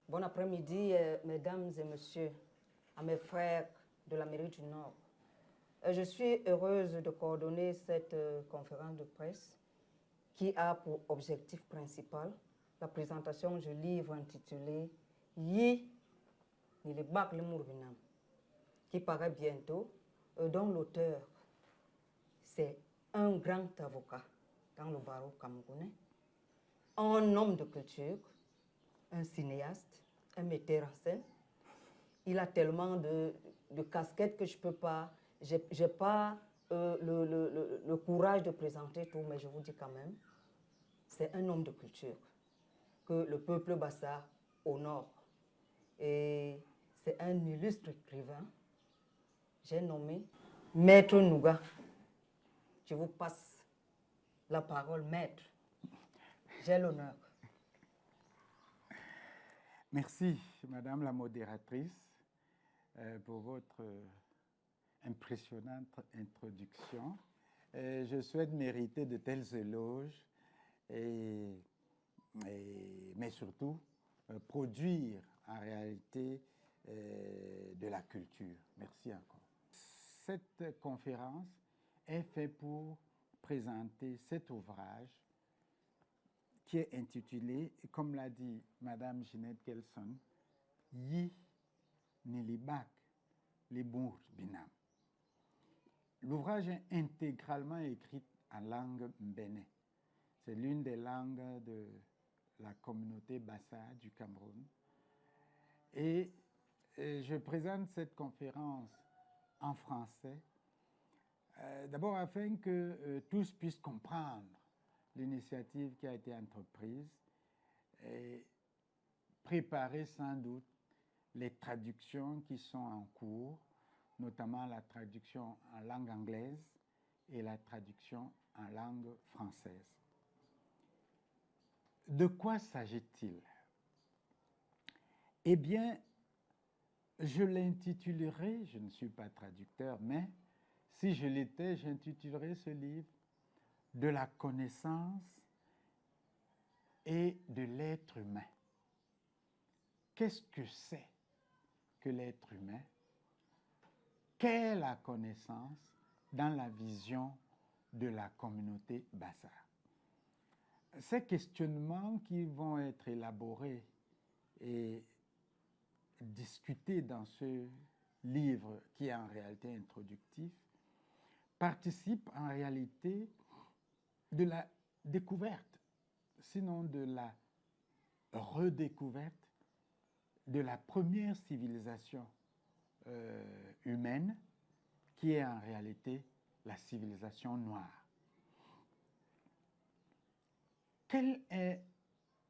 Bon après-midi, mesdames et messieurs, à mes frères de l'Amérique du Nord. Je suis heureuse de coordonner cette conférence de presse qui a pour objectif principal la présentation du livre intitulé « Yi Nilibak le Mourbinam » qui paraît bientôt, dont l'auteur, c'est un grand avocat dans le barreau camerounais, un homme de culture, un cinéaste, un metteur en scène. Il a tellement de casquettes que je peux pas, j'ai pas le courage de présenter tout, mais je vous dis quand même, c'est un homme de culture que le peuple bassa honore. Et c'est un illustre écrivain, j'ai nommé Maître Nouga. Je vous passe la parole, maître. J'ai l'honneur. Merci, Madame la modératrice, pour votre impressionnante introduction. Je souhaite mériter de tels éloges, mais surtout produire en réalité de la culture. Merci encore. Cette conférence est faite pour présenter cet ouvrage qui est intitulé, comme l'a dit Madame Ginette Kelson, Yi Nilibak Libour Binam. L'ouvrage est intégralement écrit en langue mbéné. C'est l'une des langues de la communauté bassa du Cameroun. Et je présente cette conférence en français, d'abord afin que tous puissent comprendre l'initiative qui a été entreprise et préparer sans doute les traductions qui sont en cours, notamment la traduction en langue anglaise et la traduction en langue française. De quoi s'agit-il? Eh bien, je l'intitulerai, je ne suis pas traducteur, mais si je l'étais, j'intitulerais ce livre de la connaissance et de l'être humain. Qu'est-ce que c'est que l'être humain? Qu'est la connaissance dans la vision de la communauté bassa? Ces questionnements qui vont être élaborés et discutés dans ce livre qui est en réalité introductif participent en réalité de la découverte, sinon de la redécouverte de la première civilisation humaine, qui est en réalité la civilisation noire. Quel est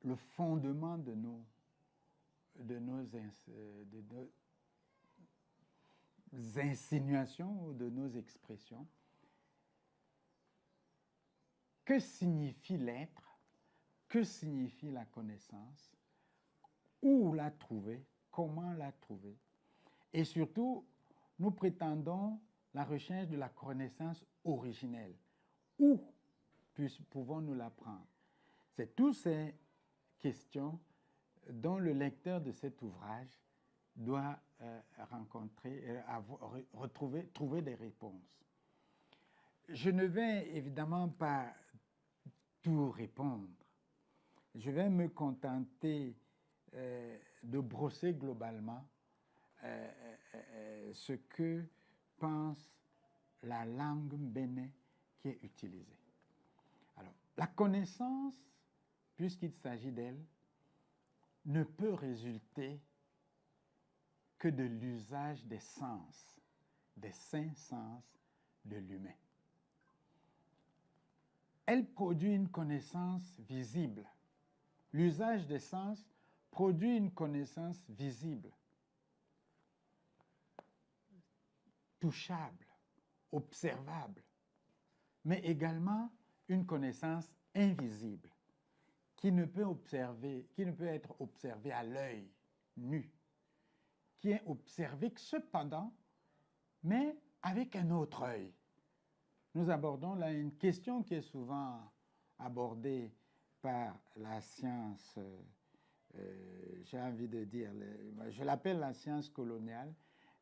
le fondement de nos insinuations ou de nos expressions? Que signifie l'être? Que signifie la connaissance? Où la trouver? Comment la trouver? Et surtout, nous prétendons la recherche de la connaissance originelle. Où pouvons-nous la prendre? C'est toutes ces questions dont le lecteur de cet ouvrage doit trouver des réponses. Je ne vais évidemment pas tout répondre. Je vais me contenter de brosser globalement ce que pense la langue mbéné qui est utilisée. Alors, la connaissance, puisqu'il s'agit d'elle, ne peut résulter que de l'usage des sens, des 5 sens de l'humain. Elle produit une connaissance visible. L'usage des sens produit une connaissance visible, touchable, observable, mais également une connaissance invisible qui ne peut être observée à l'œil nu, qui est observée cependant, mais avec un autre œil. nous abordons là une question qui est souvent abordée par la science, j'ai envie de dire, je l'appelle la science coloniale,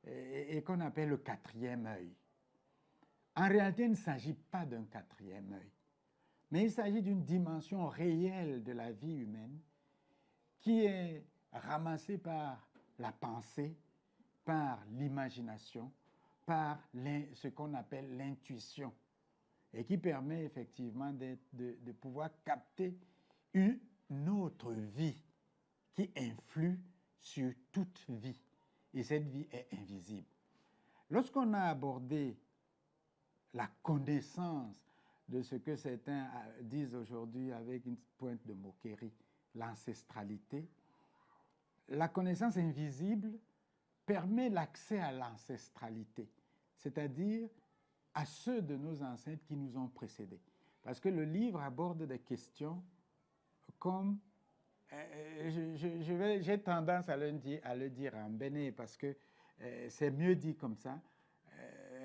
et qu'on appelle le quatrième œil. En réalité, il ne s'agit pas d'un quatrième œil, mais il s'agit d'une dimension réelle de la vie humaine qui est ramassée par la pensée, par l'imagination, par ce qu'on appelle l'intuition, et qui permet effectivement de pouvoir capter une autre vie qui influe sur toute vie. Et cette vie est invisible. Lorsqu'on a abordé la connaissance de ce que certains disent aujourd'hui avec une pointe de moquerie, l'ancestralité, la connaissance invisible permet l'accès à l'ancestralité, c'est-à-dire à ceux de nos ancêtres qui nous ont précédés. Parce que le livre aborde des questions comme, j'ai tendance à le dire en béné parce que c'est mieux dit comme ça,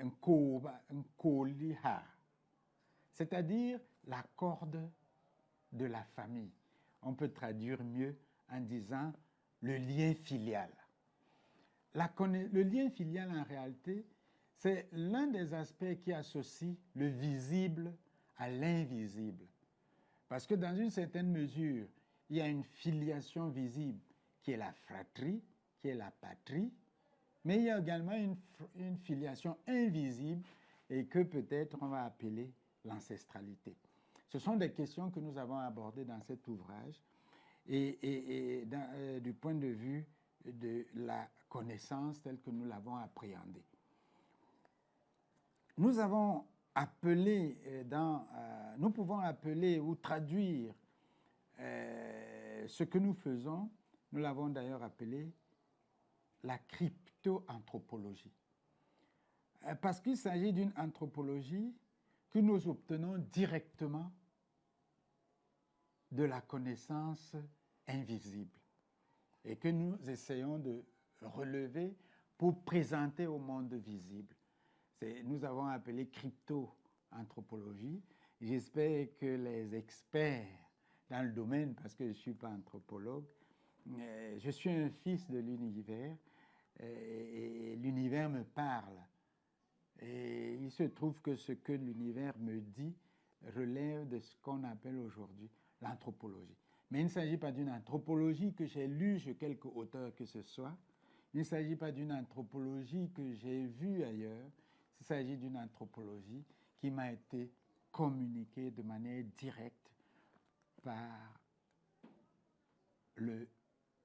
un koliha, c'est-à-dire la corde de la famille. On peut traduire mieux en disant le lien filial. Le lien filial, en réalité, c'est l'un des aspects qui associe le visible à l'invisible. Parce que dans une certaine mesure, il y a une filiation visible qui est la fratrie, qui est la patrie, mais il y a également une filiation invisible et que peut-être on va appeler l'ancestralité. Ce sont des questions que nous avons abordées dans cet ouvrage et du point de vue de la connaissance telle que nous l'avons appréhendée. Nous avons appelé, nous pouvons appeler ou traduire ce que nous faisons, nous l'avons d'ailleurs appelé la crypto-anthropologie. Parce qu'il s'agit d'une anthropologie que nous obtenons directement de la connaissance invisible et que nous essayons de relever pour présenter au monde visible. Nous avons appelé crypto-anthropologie. J'espère que les experts dans le domaine, parce que je ne suis pas anthropologue, je suis un fils de l'univers et l'univers me parle. Et il se trouve que ce que l'univers me dit relève de ce qu'on appelle aujourd'hui l'anthropologie. Mais il ne s'agit pas d'une anthropologie que j'ai lue chez quelque auteur que ce soit. Il ne s'agit pas d'une anthropologie que j'ai vue ailleurs. Il s'agit d'une anthropologie qui m'a été communiquée de manière directe par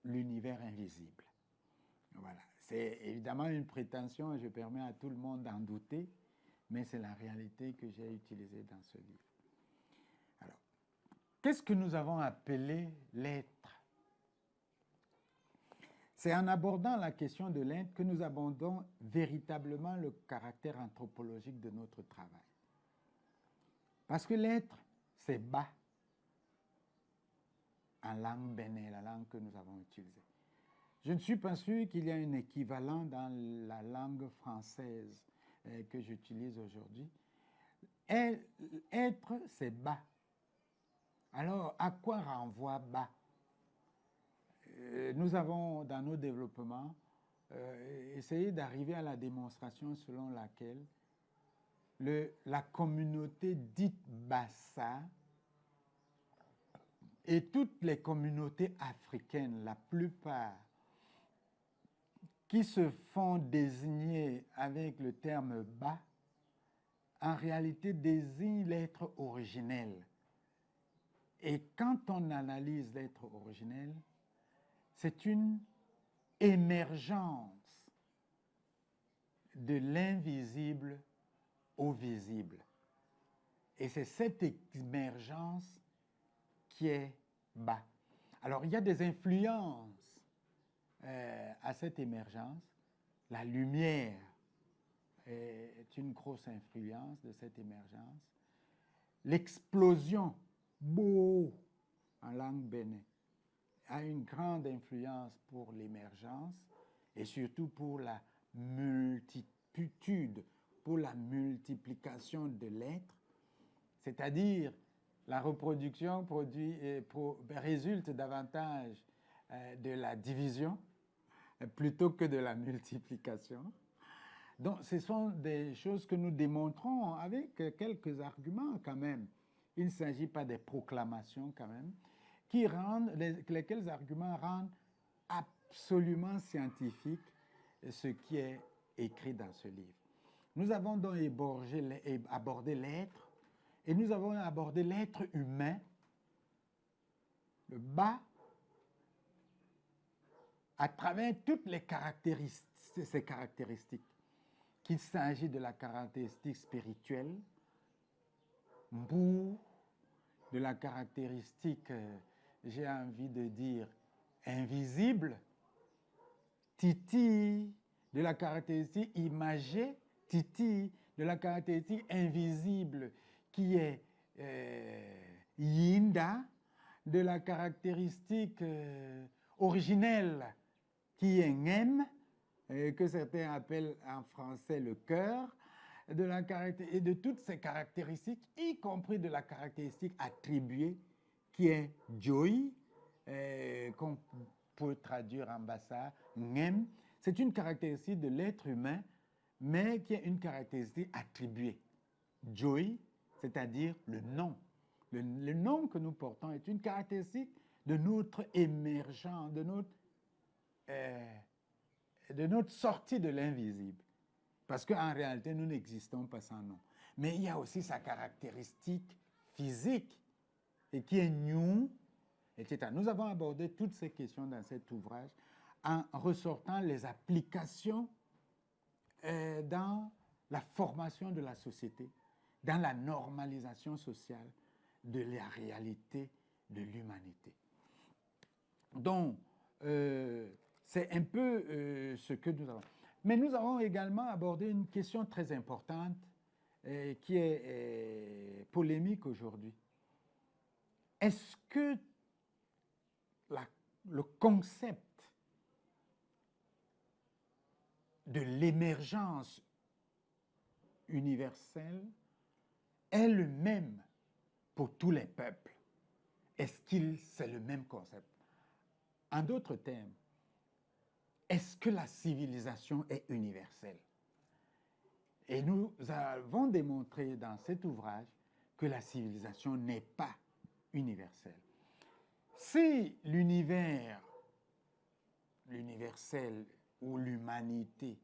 l'univers invisible. Voilà. C'est évidemment une prétention et je permets à tout le monde d'en douter, mais c'est la réalité que j'ai utilisée dans ce livre. Alors, qu'est-ce que nous avons appelé l'être? C'est en abordant la question de l'être que nous abordons véritablement le caractère anthropologique de notre travail. Parce que l'être, c'est ba, en langue béné, la langue que nous avons utilisée. Je ne suis pas sûr qu'il y ait un équivalent dans la langue française que j'utilise aujourd'hui. Être, c'est ba. Alors, à quoi renvoie ba? Nous avons, dans nos développements, essayé d'arriver à la démonstration selon laquelle la communauté dite Bassa et toutes les communautés africaines, la plupart, qui se font désigner avec le terme Ba, en réalité désignent l'être originel. Et quand on analyse l'être originel, c'est une émergence de l'invisible au visible. Et c'est cette émergence qui est Ba. Alors, il y a des influences à cette émergence. La lumière est une grosse influence de cette émergence. L'explosion, Bo, en langue bénin, a une grande influence pour l'émergence et surtout pour la multitude, pour la multiplication de l'être, c'est-à-dire la reproduction résulte davantage de la division plutôt que de la multiplication. Donc, ce sont des choses que nous démontrons avec quelques arguments quand même. Il ne s'agit pas des proclamations quand même, lesquels arguments rendent absolument scientifique ce qui est écrit dans ce livre. Nous avons donc abordé l'être, et nous avons abordé l'être humain, le bas, à travers toutes ces caractéristiques, qu'il s'agit de la caractéristique spirituelle, Mbou, de la caractéristique, j'ai envie de dire, invisible, Titi, de la caractéristique imagée, Titi, de la caractéristique invisible qui est Yinda, de la caractéristique originelle qui est Ngem, que certains appellent en français le cœur, et de toutes ces caractéristiques, y compris de la caractéristique attribuée qui est Joy, qu'on peut traduire en bassa, Ngem. C'est une caractéristique de l'être humain, mais qui est une caractéristique attribuée. Joy, c'est-à-dire le nom. Le nom que nous portons est une caractéristique de notre émergence, de notre sortie de l'invisible. Parce qu'en réalité, nous n'existons pas sans nom. Mais il y a aussi sa caractéristique physique, et qui est nous, etc. Nous avons abordé toutes ces questions dans cet ouvrage en ressortant les applications dans la formation de la société, dans la normalisation sociale de la réalité de l'humanité. Donc, c'est un peu ce que nous avons. Mais nous avons également abordé une question très importante qui est polémique aujourd'hui. Est-ce que le concept de l'émergence universelle est le même pour tous les peuples? Est-ce que c'est le même concept? En d'autres termes, est-ce que la civilisation est universelle? Et nous avons démontré dans cet ouvrage que la civilisation n'est pas universelle. Si l'univers, l'universel ou l'humanité,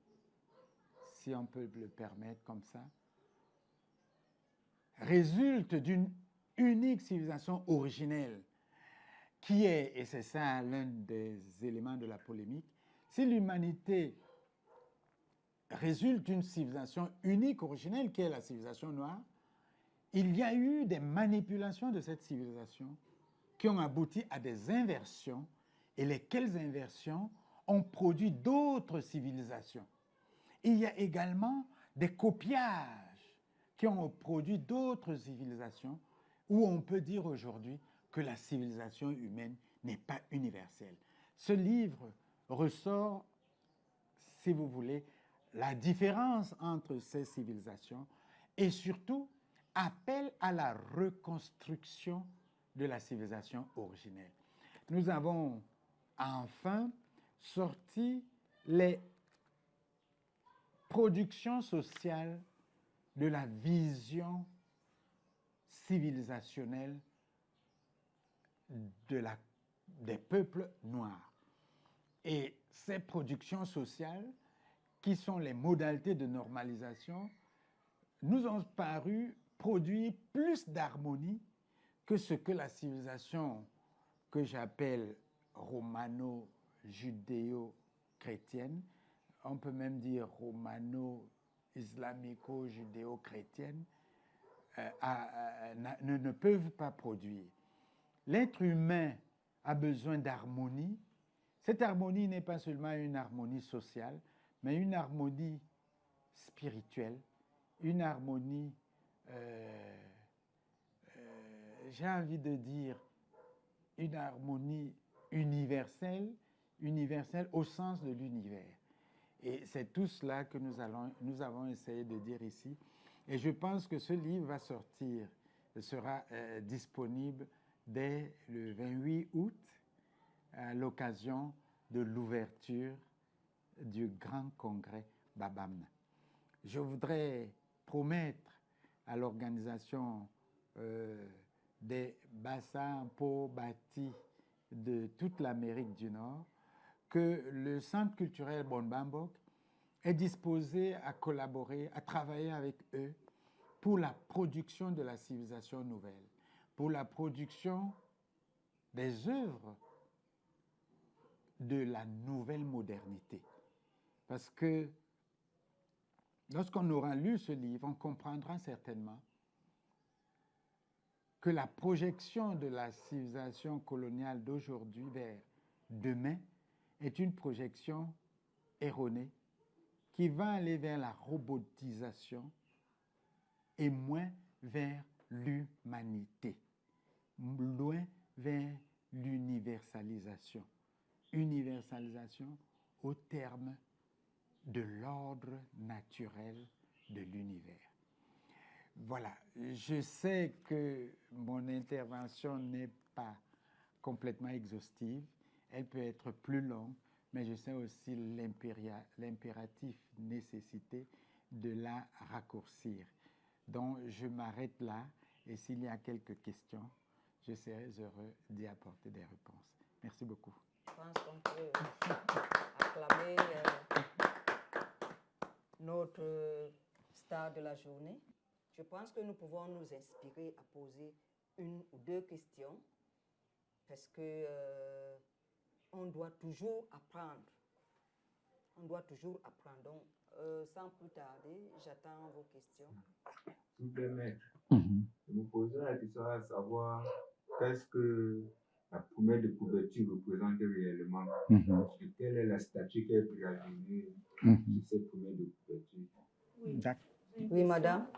si on peut le permettre comme ça, résulte d'une unique civilisation originelle qui est, et c'est ça l'un des éléments de la polémique, si l'humanité résulte d'une civilisation unique, originelle, qui est la civilisation noire, il y a eu des manipulations de cette civilisation qui ont abouti à des inversions, et lesquelles inversions ont produit d'autres civilisations. Il y a également des copiages qui ont produit d'autres civilisations, où on peut dire aujourd'hui que la civilisation humaine n'est pas universelle. Ce livre ressort, si vous voulez, la différence entre ces civilisations et surtout appelle à la reconstruction de la civilisation originelle. Nous avons enfin sorti les productions sociales de la vision civilisationnelle des peuples noirs. Et ces productions sociales, qui sont les modalités de normalisation, nous ont paru produire plus d'harmonie que ce que la civilisation que j'appelle romano-judéo-chrétienne, on peut même dire romano-islamico-judéo-chrétienne, ne peuvent pas produire. L'être humain a besoin d'harmonie. Cette harmonie n'est pas seulement une harmonie sociale, mais une harmonie spirituelle, une harmonie, j'ai envie de dire, une harmonie universelle, universelle au sens de l'univers. Et c'est tout cela que nous avons essayé de dire ici. Et je pense que ce livre va sortir, sera disponible dès le 28 août, à l'occasion de l'ouverture du grand congrès Babamna. Je voudrais promettre à l'organisation des bassins pour bâtis de toute l'Amérique du Nord que le Centre culturel Bon Bambok est disposé à collaborer, à travailler avec eux pour la production de la civilisation nouvelle, pour la production des œuvres de la nouvelle modernité. Parce que lorsqu'on aura lu ce livre, on comprendra certainement que la projection de la civilisation coloniale d'aujourd'hui vers demain est une projection erronée qui va aller vers la robotisation et moins vers l'humanité, loin vers l'universalisation. Universalisation au terme de l'ordre naturel de l'univers. Voilà, je sais que mon intervention n'est pas complètement exhaustive, elle peut être plus longue, mais je sais aussi l'impératif nécessité de la raccourcir. Donc, je m'arrête là, et s'il y a quelques questions, je serai heureux d'y apporter des réponses. Merci beaucoup. Je pense qu'on peut acclamer notre star de la journée. Je pense que nous pouvons nous inspirer à poser une ou deux questions parce que on doit toujours apprendre. On doit toujours apprendre. Donc, sans plus tarder, j'attends vos questions. S'il vous plaît, maître, je me poserai la question à savoir qu'est-ce que la promesse de couverture représente réellement et quelle est la statue qui est préalignée sur cette promesse de couverture. Oui, Oui, madame.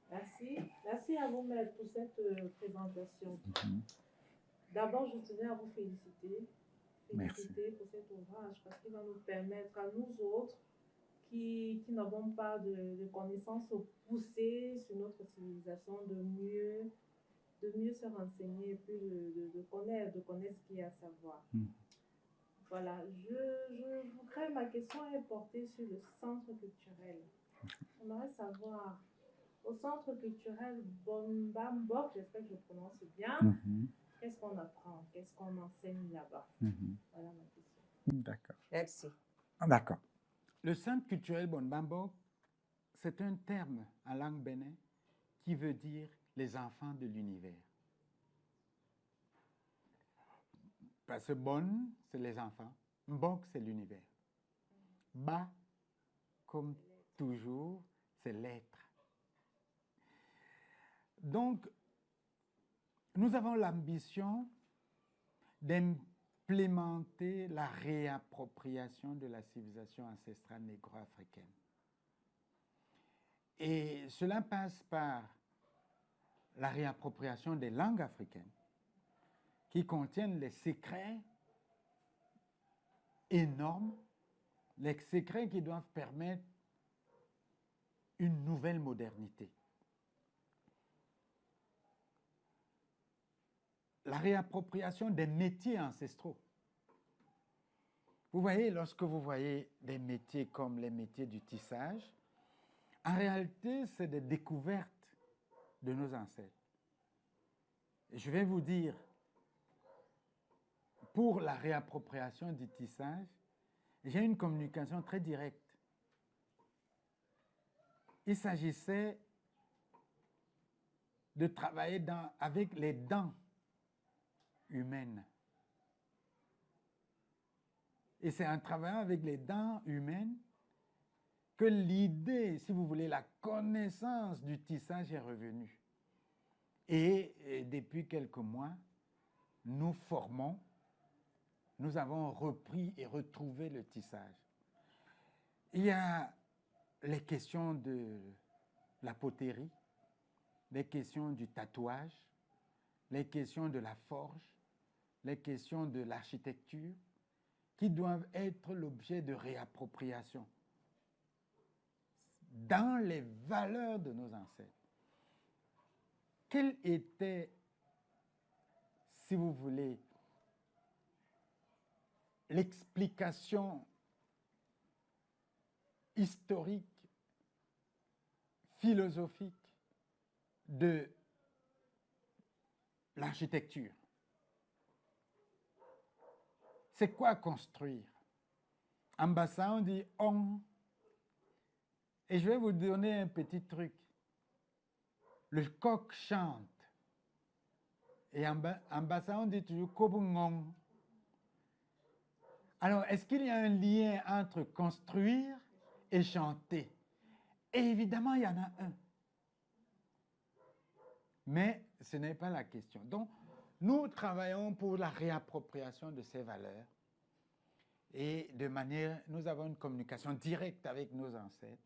Merci. Merci à vous, maître, pour cette présentation. D'abord, je tenais à vous féliciter. Féliciter pour cet ouvrage parce qu'il va nous permettre à nous autres qui n'avons pas de connaissances poussées sur notre civilisation de mieux se renseigner et puis de connaître ce qu'il y a à savoir. Voilà, je voudrais, ma question est portée sur le centre culturel. J'aimerais savoir, au centre culturel Bon Bambok, j'espère que je prononce bien, qu'est-ce qu'on apprend, qu'est-ce qu'on enseigne là-bas? Voilà ma question. D'accord. Merci. D'accord. Le centre culturel Bon Bambok, c'est un terme en langue bénin qui veut dire les enfants de l'univers. Parce que Bon, c'est les enfants. Mbok, c'est l'univers. Ba, comme toujours, c'est l'être. Donc, nous avons l'ambition d'implémenter la réappropriation de la civilisation ancestrale négro-africaine. Et cela passe par la réappropriation des langues africaines qui contiennent les secrets énormes, les secrets qui doivent permettre une nouvelle modernité. La réappropriation des métiers ancestraux. Vous voyez, lorsque vous voyez des métiers comme les métiers du tissage, en réalité, c'est des découvertes de nos ancêtres. Et je vais vous dire, pour la réappropriation du tissage, j'ai une communication très directe. Il s'agissait de travailler avec les dents humaines. Et c'est en travaillant avec les dents humaines que l'idée, si vous voulez, la connaissance du tissage est revenue. Et depuis quelques mois, nous avons repris et retrouvé le tissage. Il y a les questions de la poterie, les questions du tatouage, les questions de la forge, les questions de l'architecture, qui doivent être l'objet de réappropriation dans les valeurs de nos ancêtres. Quelle était, si vous voulez, l'explication historique, philosophique de l'architecture? C'est quoi construire? En Bassa, on dit on. Et je vais vous donner un petit truc. Le coq chante. Et en Bassa, on dit toujours kobungong. Alors, est-ce qu'il y a un lien entre construire et chanter? Et évidemment, il y en a un. Mais ce n'est pas la question. Donc, nous travaillons pour la réappropriation de ces valeurs. Et de manière, nous avons une communication directe avec nos ancêtres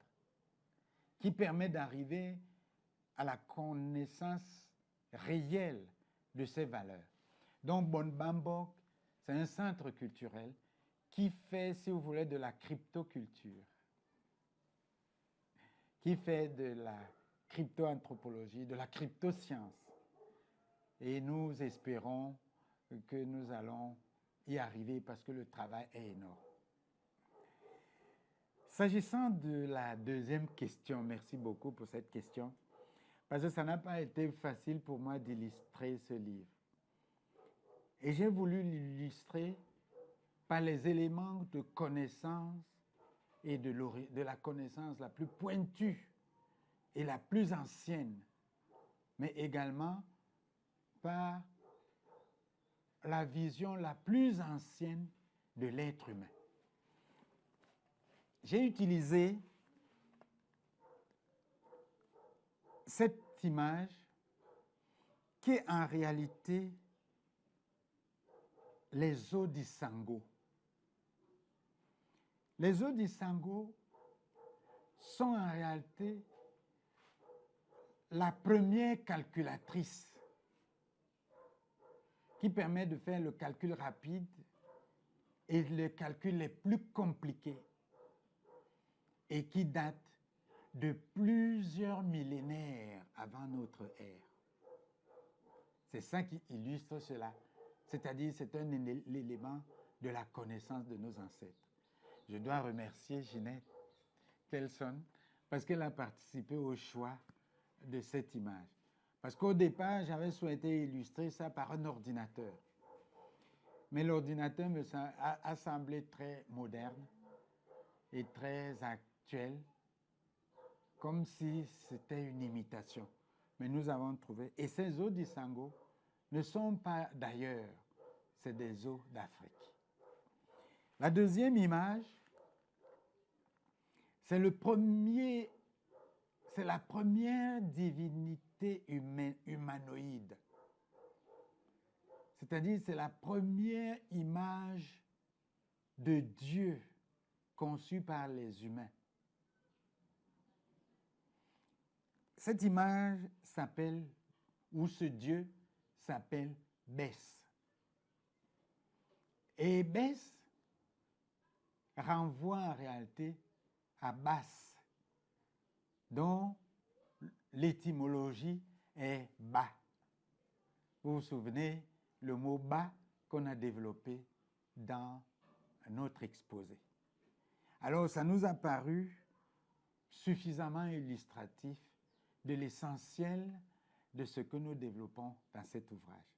qui permet d'arriver à la connaissance réelle de ces valeurs. Donc, Bonbambok, c'est un centre culturel qui fait, si vous voulez, de la cryptoculture, qui fait de la crypto-anthropologie, de la crypto-science. Et nous espérons que nous allons y arriver parce que le travail est énorme. S'agissant de la deuxième question, merci beaucoup pour cette question, parce que ça n'a pas été facile pour moi d'illustrer ce livre. Et j'ai voulu l'illustrer par les éléments de connaissance et de la connaissance la plus pointue et la plus ancienne, mais également par la vision la plus ancienne de l'être humain. J'ai utilisé cette image qui est en réalité les eaux d'Isango. Les eaux d'Isango sont en réalité la première calculatrice qui permet de faire le calcul rapide et le calcul les plus compliqués et qui date de plusieurs millénaires avant notre ère. C'est ça qui illustre cela. C'est-à-dire, c'est un élément de la connaissance de nos ancêtres. Je dois remercier Ginette Telson parce qu'elle a participé au choix de cette image. Parce qu'au départ, j'avais souhaité illustrer ça par un ordinateur. Mais l'ordinateur a semblé très moderne et très actuel, comme si c'était une imitation. Mais nous avons trouvé. Et ces eaux d'Isango ne sont pas d'ailleurs, c'est des eaux d'Afrique. La deuxième image, c'est la première divinité humanoïde. C'est-à-dire, c'est la première image de Dieu conçue par les humains. Cette image s'appelle, ou ce Dieu s'appelle Bès. Et Bès renvoie en réalité à Bas, dont l'étymologie est bas. Vous vous souvenez le mot bas qu'on a développé dans notre exposé. Alors, ça nous a paru suffisamment illustratif de l'essentiel de ce que nous développons dans cet ouvrage.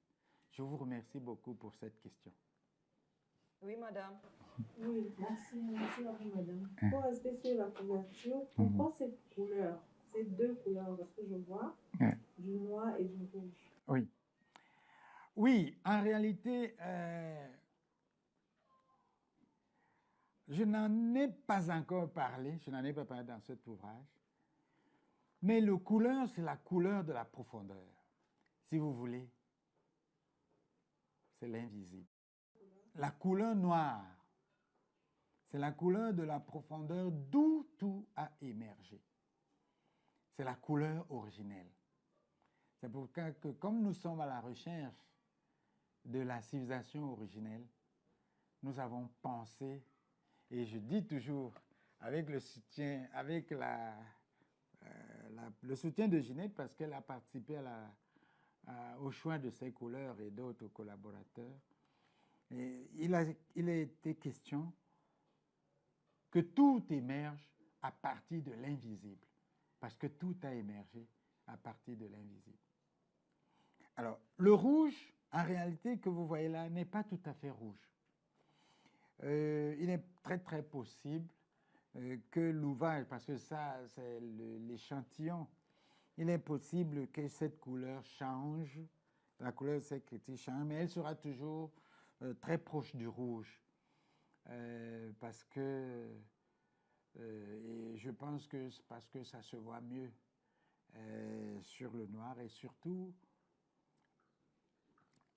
Je vous remercie beaucoup pour cette question. Oui, madame. Oui, merci à vous, madame. Pour rester sur la couverture, pourquoi cette couleur, ces deux couleurs, parce que je vois du noir et du rouge? Oui. Oui, en réalité, je n'en ai pas encore parlé, je n'en ai pas parlé dans cet ouvrage, mais le couleur, c'est la couleur de la profondeur. Si vous voulez, c'est l'invisible. La couleur noire, c'est la couleur de la profondeur d'où tout a émergé. C'est la couleur originelle. C'est pourquoi comme nous sommes à la recherche de la civilisation originelle, nous avons pensé, et je dis toujours, avec le soutien, avec le soutien de Ginette, parce qu'elle a participé au choix de ses couleurs et d'autres collaborateurs, et il a été question que tout émerge à partir de l'invisible, parce que tout a émergé à partir de l'invisible. Alors, le rouge, en réalité, que vous voyez là, n'est pas tout à fait rouge. Il est très, très possible que l'ouvrage, parce que ça, c'est l'échantillon, il est possible que cette couleur change, la couleur de cette critique change, mais elle sera toujours très proche du rouge. Parce que, et je pense que c'est parce que ça se voit mieux sur le noir, et surtout,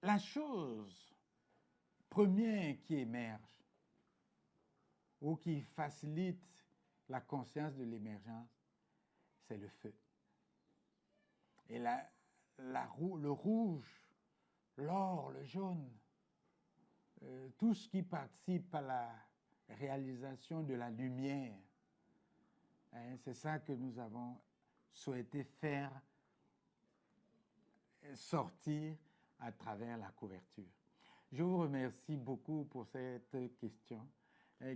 la chose première qui émerge ou qui facilite la conscience de l'émergence, c'est le feu. Et le rouge, l'or, le jaune, tout ce qui participe à la réalisation de la lumière, c'est ça que nous avons souhaité faire sortir à travers la couverture. Je vous remercie beaucoup pour cette question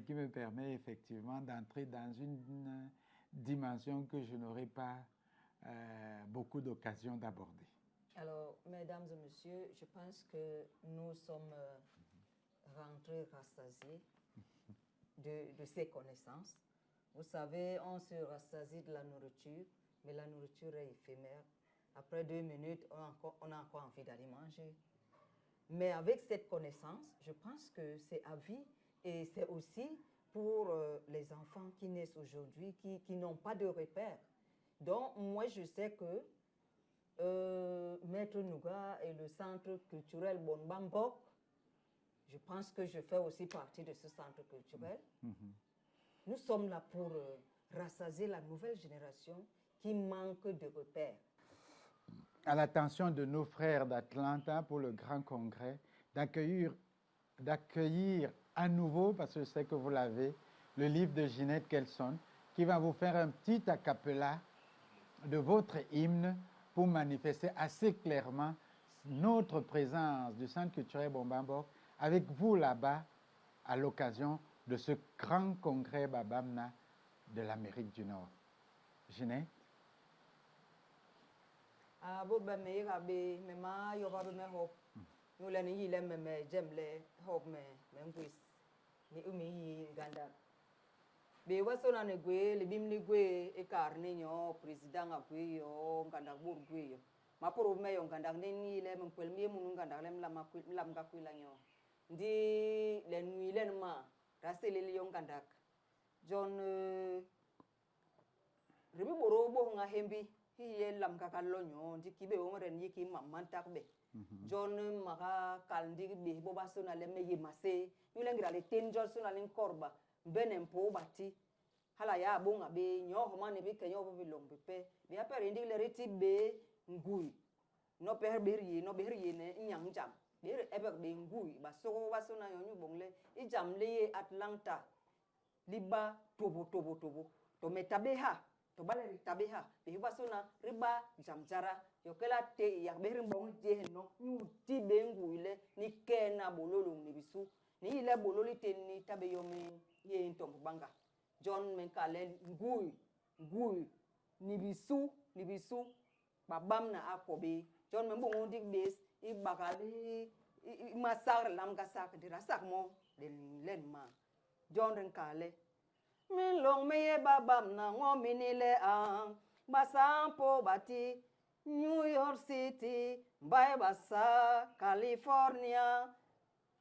qui me permet effectivement d'entrer dans une dimension que je n'aurais pas beaucoup d'occasion d'aborder. Alors, mesdames et messieurs, je pense que nous sommes rentrés rassasiés de ces connaissances. Vous savez, on se rassasie de la nourriture, mais la nourriture est éphémère. Après 2 minutes, on a encore envie d'aller manger. Mais avec cette connaissance, je pense que c'est à vie, et c'est aussi pour les enfants qui naissent aujourd'hui, qui n'ont pas de repères. Donc, moi, je sais que Maître Nouga et le centre culturel Bonbambok, je pense que je fais aussi partie de ce centre culturel. Nous sommes là pour rassasier la nouvelle génération qui manque de repères. À l'attention de nos frères d'Atlanta pour le grand congrès, d'accueillir à nouveau, parce que je sais que vous l'avez, le livre de Ginette Kelson, qui va vous faire un petit a cappella de votre hymne pour manifester assez clairement notre présence du Centre culturel Bonbambok avec vous là-bas à l'occasion de ce grand congrès Babamna de l'Amérique du Nord. Ginette? Bo ba me ga be me ma yo ba me hop no le ni le me jem le hop me ngwis ni umi yi ganda be waso na ne gwe le bim ni gwe e kar ni nyo president ga gwe yo ganda bur gwe yo ma poro me yo ganda ni le me kwel mi mu ganda le lam ga kwila nyo ndi le nui le ma rasele le yo ganda John remi boro bo nga hembi hiye lam ka kallo nyo ndi kibe o ren yiki mamman takbe John maka kalndi be bo baso na le me yemase yule ngira le ten John so na le korba benen po bati hala ya bo nga be nyo ho mane be kenyo bo bilong be pe be apere ndi le reti be ngui no pe be ri no be ri ne nyang jam be ebe be ngui baso na yo nyu bongle I jam le ye Atlanta liba tobo to metabe ha to bale tabe ha be baso na riba jamjara yo kela te ya be ri bong je no nyu ti be ngui le ni kena bololo ni bisu ni ile bololi ten ni tabe yo me ye ntom banga John men kale ngui ni bisu babam na akobe John men bongo dik bes I bakali I masar lam ga sak dira sak mo den len ma John ren kale min long me ye babam na ngo minile ang basampo bati New York City by basa California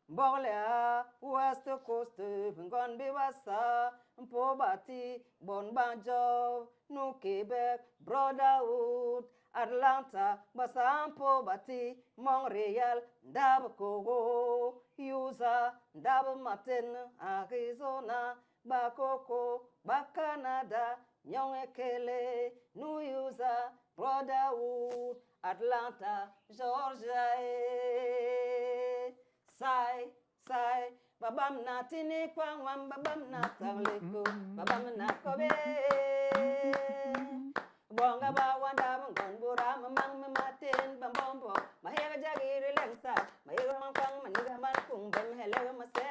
Borlea West Coast ngon be basa po bati bon banjo no Quebec Brotherhood Atlanta basampo bati Montreal dab Kogo Yusa dab Martin Arizona Bakoko Bacanada Nyongekele New Yusa Brotherhood Atlanta Georgia Sai babam na tini kwangwam babam na tarliku babam na kobe bonga ba wanda bangon bura mamang matin bambombo mahira jagiri lengsa mahira mangkwang maniga man kung bem hello mase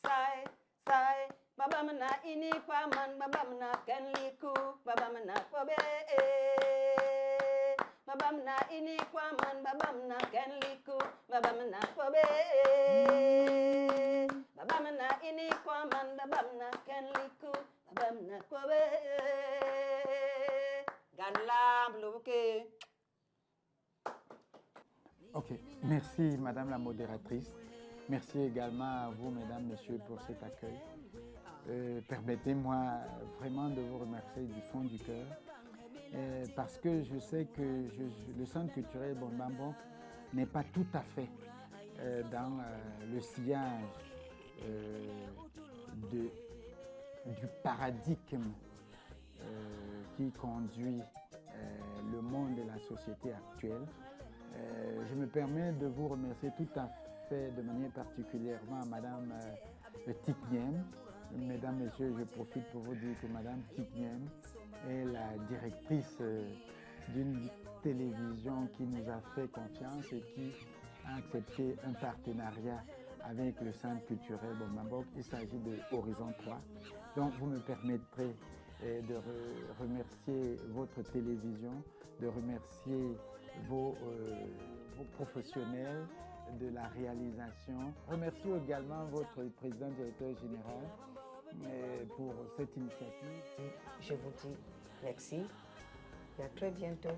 sai sai babam na ini kwaman babam na kenliku babam na kobe babam na ini kwaman babam na kenliku babam na kobe babam na ini kwaman babam na kenliku babam na kobe ganlam luke. Ok, merci Madame la modératrice. Merci également à vous, Mesdames, Messieurs, pour cet accueil. Permettez-moi vraiment de vous remercier du fond du cœur. Parce que je sais que le centre culturel Bon-Bambon n'est pas tout à fait dans le sillage du paradigme qui conduit le monde et la société actuelle. Je me permets de vous remercier tout à fait de manière particulièrement à Madame Tikniem. Mesdames, Messieurs, je profite pour vous dire que Madame Tikniem est la directrice d'une télévision qui nous a fait confiance et qui a accepté un partenariat avec le centre culturel Bon-Bambon. Il s'agit de Horizon 3. Donc vous me permettrez de remercier votre télévision, de remercier vos professionnels de la réalisation. Remercie également votre président directeur général pour cette initiative. Je vous dis merci et à très bientôt.